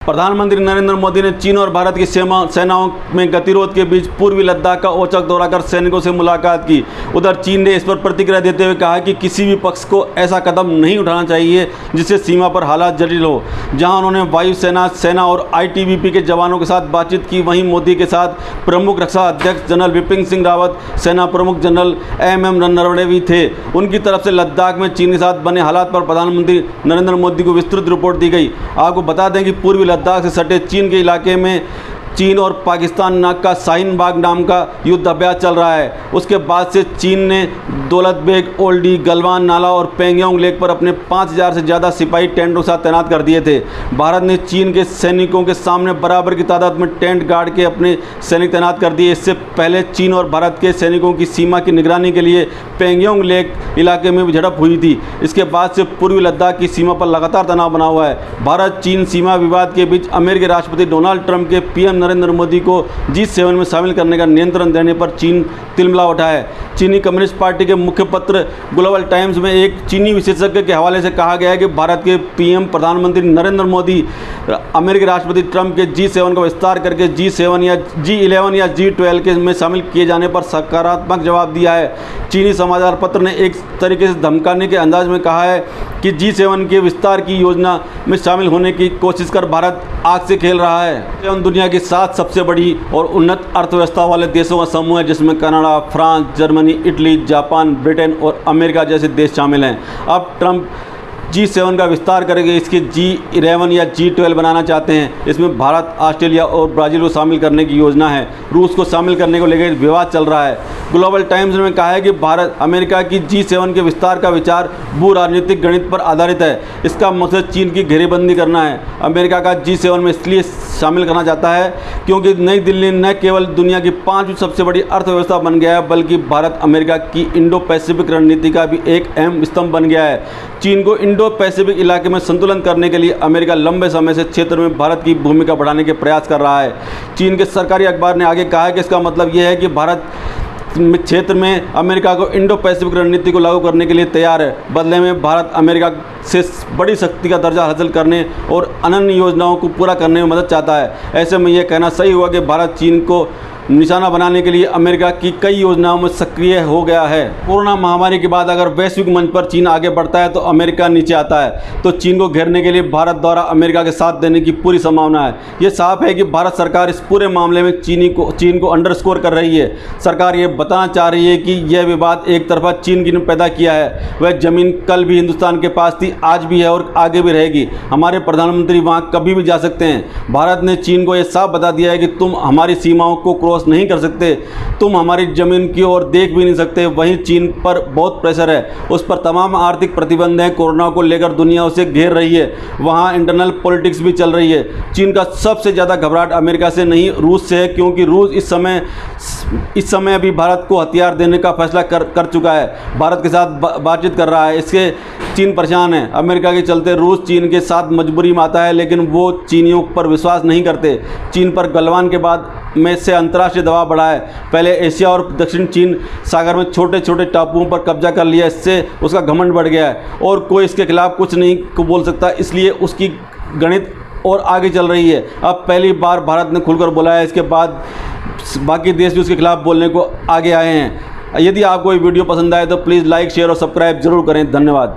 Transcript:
प्रधानमंत्री नरेंद्र मोदी ने चीन और भारत की सेनाओं में गतिरोध के बीच पूर्वी लद्दाख का औचक दौरा कर सैनिकों से मुलाकात की। उधर चीन ने इस पर प्रतिक्रिया देते हुए कहा कि किसी भी पक्ष को ऐसा कदम नहीं उठाना चाहिए जिससे सीमा पर हालात जटिल हो। जहां उन्होंने वायुसेना, सेना और आईटीबीपी के जवानों के साथ बातचीत की, वहीं मोदी के साथ प्रमुख रक्षा अध्यक्ष जनरल विपिन सिंह रावत, सेना प्रमुख जनरल एमएम नरवणे भी थे। उनकी तरफ से लद्दाख में चीन के साथ बने हालात पर प्रधानमंत्री नरेंद्र मोदी को विस्तृत रिपोर्ट दी गई। आपको बता दें कि पूर्वी लद्दाख से सटे चीन के इलाके में चीन और पाकिस्तान का शाहीन बाग नाम का युद्ध अभ्यास चल रहा है। उसके बाद से चीन ने दौलत बेग, ओल्डी, गलवान नाला और पेंगोंग लेक पर अपने 5000 से ज़्यादा सिपाही टेंटों के साथ तैनात कर दिए थे। भारत ने चीन के सैनिकों के सामने बराबर की तादाद में टेंट गाड़ के अपने सैनिक तैनात कर दिए। इससे पहले चीन और भारत के सैनिकों की सीमा की निगरानी के लिए पेंगोंग लेक इलाके में भी झड़प हुई थी। इसके बाद से पूर्वी लद्दाख की सीमा पर लगातार तनाव बना हुआ है। भारत चीन सीमा विवाद के बीच अमेरिकी राष्ट्रपति डोनाल्ड ट्रंप के पीएम नरेंद्र मोदी को G7 में शामिल करने का नियंत्रण देने पर चीन तिलमिला उठा है। चीनी कम्युनिस्ट पार्टी के मुखपत्र ग्लोबल टाइम्स में एक चीनी विशेषज्ञ के हवाले से कहा गया है कि भारत के पीएम प्रधानमंत्री नरेंद्र मोदी अमेरिकी राष्ट्रपति ट्रंप के G7 का विस्तार करके G7 या G11 या G12 के में शामिल किए जाने पर सकारात्मक जवाब दिया है। चीनी समाचार पत्र ने एक तरीके से धमकाने के अंदाज में कहा है कि G7 के विस्तार की योजना में शामिल होने की कोशिश कर भारत आग से खेल रहा है। G7 दुनिया की 7 सबसे बड़ी और उन्नत अर्थव्यवस्था वाले देशों का समूह है, जिसमें Canada, France, Germany, Italy, Japan, Britain और अमेरिका जैसे देश शामिल हैं। अब ट्रंप G7 का विस्तार करके इसके G11 या G12 बनाना चाहते हैं। इसमें भारत, ऑस्ट्रेलिया और ब्राज़ील को शामिल करने की योजना है। रूस को शामिल करने को लेकर विवाद चल रहा है। ग्लोबल टाइम्स ने कहा है कि भारत अमेरिका की G7 के विस्तार का विचार भू राजनीतिक गणित पर आधारित है। इसका मकसद चीन की घेरेबंदी करना है। अमेरिका का G7 में इसलिए शामिल करना चाहता है क्योंकि नई दिल्ली न केवल दुनिया की 5वीं सबसे बड़ी अर्थव्यवस्था बन गया है, बल्कि भारत अमेरिका की इंडो पैसिफिक रणनीति का भी एक अहम स्तंभ बन गया है। चीन को इंडो पैसिफिक इलाके में संतुलन करने के लिए अमेरिका लंबे समय से क्षेत्र में भारत की भूमिका बढ़ाने के प्रयास कर रहा है। चीन के सरकारी अखबार ने आगे कहा है कि इसका मतलब यह है कि भारत क्षेत्र में अमेरिका को इंडो पैसिफिक रणनीति को लागू करने के लिए तैयार है। बदले में भारत अमेरिका से बड़ी शक्ति का दर्जा हासिल करने और अनन्य योजनाओं को पूरा करने में मदद चाहता है। ऐसे में यह कहना सही हुआ कि भारत चीन को निशाना बनाने के लिए अमेरिका की कई योजनाओं में सक्रिय हो गया है। कोरोना महामारी के बाद अगर वैश्विक मंच पर चीन आगे बढ़ता है तो अमेरिका नीचे आता है, तो चीन को घेरने के लिए भारत द्वारा अमेरिका के साथ देने की पूरी संभावना है। ये साफ है कि भारत सरकार इस पूरे मामले में चीन को अंडरस्कोर कर रही है। सरकार ये बताना चाह रही है कि यह विवाद एक तरफा चीन की ने पैदा किया है। वह जमीन कल भी हिंदुस्तान के पास थी, आज भी है और आगे भी रहेगी। हमारे प्रधानमंत्री वहाँ कभी भी जा सकते हैं। भारत ने चीन को यह साफ बता दिया है कि तुम हमारी सीमाओं को क्रॉस नहीं कर सकते, तुम हमारी जमीन की ओर देख भी नहीं सकते। वहीं चीन पर बहुत प्रेशर है, उस पर तमाम आर्थिक प्रतिबंध हैं। कोरोना को लेकर दुनिया उसे घेर रही है। वहाँ इंटरनल पॉलिटिक्स भी चल रही है। चीन का सबसे ज़्यादा घबराहट अमेरिका से नहीं, रूस से है, क्योंकि रूस इस समय अभी भारत को हथियार देने का फैसला कर चुका है। भारत के साथ बातचीत कर रहा है। इसके चीन परेशान है। अमेरिका के चलते रूस चीन के साथ मजबूरी में आता है, लेकिन वो चीनियों पर विश्वास नहीं करते। चीन पर गलवान के बाद में से अंतर्राष्ट्रीय दबाव बढ़ा है। पहले एशिया और दक्षिण चीन सागर में छोटे छोटे टापुओं पर कब्जा कर लिया। इससे उसका घमंड बढ़ गया है और कोई इसके खिलाफ कुछ नहीं बोल सकता, इसलिए उसकी गणित और आगे चल रही है। अब पहली बार भारत ने खुलकर बोला है, इसके बाद बाकी देश भी उसके खिलाफ बोलने को आगे आए हैं। यदि आपको ये वीडियो पसंद आए तो प्लीज़ लाइक, शेयर और सब्सक्राइब जरूर करें। धन्यवाद।